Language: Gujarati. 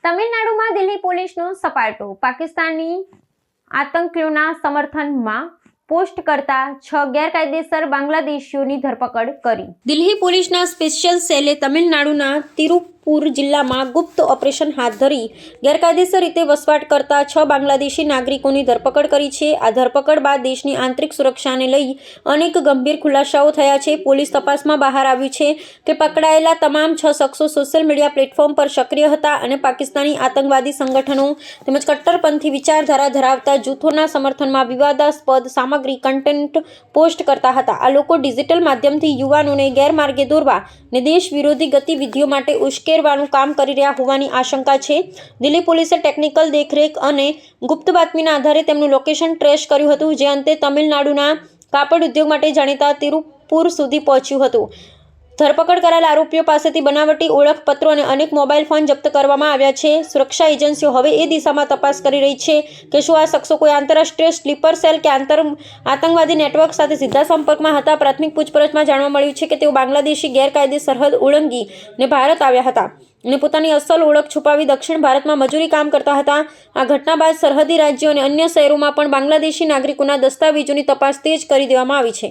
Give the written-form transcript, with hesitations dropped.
તમિલનાડુમાં દિલ્હી પોલીસનો સપાટો પાકિસ્તાની આતંકીઓના સમર્થનમાં પોસ્ટ કરતા 6 ગેરકાયદેસર બાંગ્લાદેશીઓની ધરપકડ કરી. દિલ્હી પોલીસના સ્પેશિયલ સેલે તમિલનાડુના તિરુપુર જિલ્લામાં ગુપ્ત ઓપરેશન હાથ ધરી ગેરકાયદેસર રીતે વસવાટ કરતા 6 બાંગ્લાદેશી નાગરિકોની ધરપકડ કરી છે. આ ધરપકડ બાદ દેશની આંતરિક સુરક્ષાને લઈ અનેક ગંભીર ખુલાસાઓ થયા છે. પોલીસ તપાસમાં બહાર આવ્યું છે કે પકડાયેલા તમામ 6 શખ્સો સોશિયલ મીડિયા પ્લેટફોર્મ પર સક્રિય હતા અને પાકિસ્તાની આતંકવાદી સંગઠનો તેમજ કટ્ટરપંથી વિચારધારા ધરાવતા જૂથોના સમર્થનમાં વિવાદાસ્પદ સામગ્રી કન્ટેન્ટ પોસ્ટ કરતા હતા. આ લોકો ડિજિટલ માધ્યમથી યુવાનોને ગેરમાર્ગે દોરવા અને દેશ વિરોધી ગતિવિધિઓ માટે ઉશ્કેરવાનું કામ કરી રહ્યા હોવાની આશંકા છે. દિલ્હી પોલીસે ટેકનિકલ દેખરેખ અને ગુપ્ત બાતમીના આધારે તેમનું લોકેશન ટ્રેસ કર્યું હતું, જે અંતે તમિલનાડુના કાપડ ઉદ્યોગ માટે જાણીતા તિરુપુર સુધી પહોંચ્યું હતું. ધરપકડ કરાયેલા આરોપીઓ પાસેથી બનાવટી ઓળખપત્રો અને અનેક મોબાઈલ ફોન જપ્ત કરવામાં આવ્યા છે. સુરક્ષા એજન્સીઓ હવે એ દિશામાં તપાસ કરી રહી છે કે શું આ શખ્સો કોઈ આંતરરાષ્ટ્રીય સ્લીપર સેલ કે આતંકવાદી નેટવર્ક સાથે સીધા સંપર્કમાં હતા. પ્રાથમિક પૂછપરછમાં જાણવા મળ્યું છે કે તેઓ બાંગ્લાદેશી ગેરકાયદે સરહદ ઓળંગીને ભારત આવ્યા હતા અને પોતાની અસલ ઓળખ છુપાવી દક્ષિણ ભારતમાં મજૂરી કામ કરતા હતા. આ ઘટના બાદ સરહદી રાજ્યો અને અન્ય શહેરોમાં પણ બાંગ્લાદેશી નાગરિકોના દસ્તાવેજોની તપાસ તેજ કરી દેવામાં આવી છે.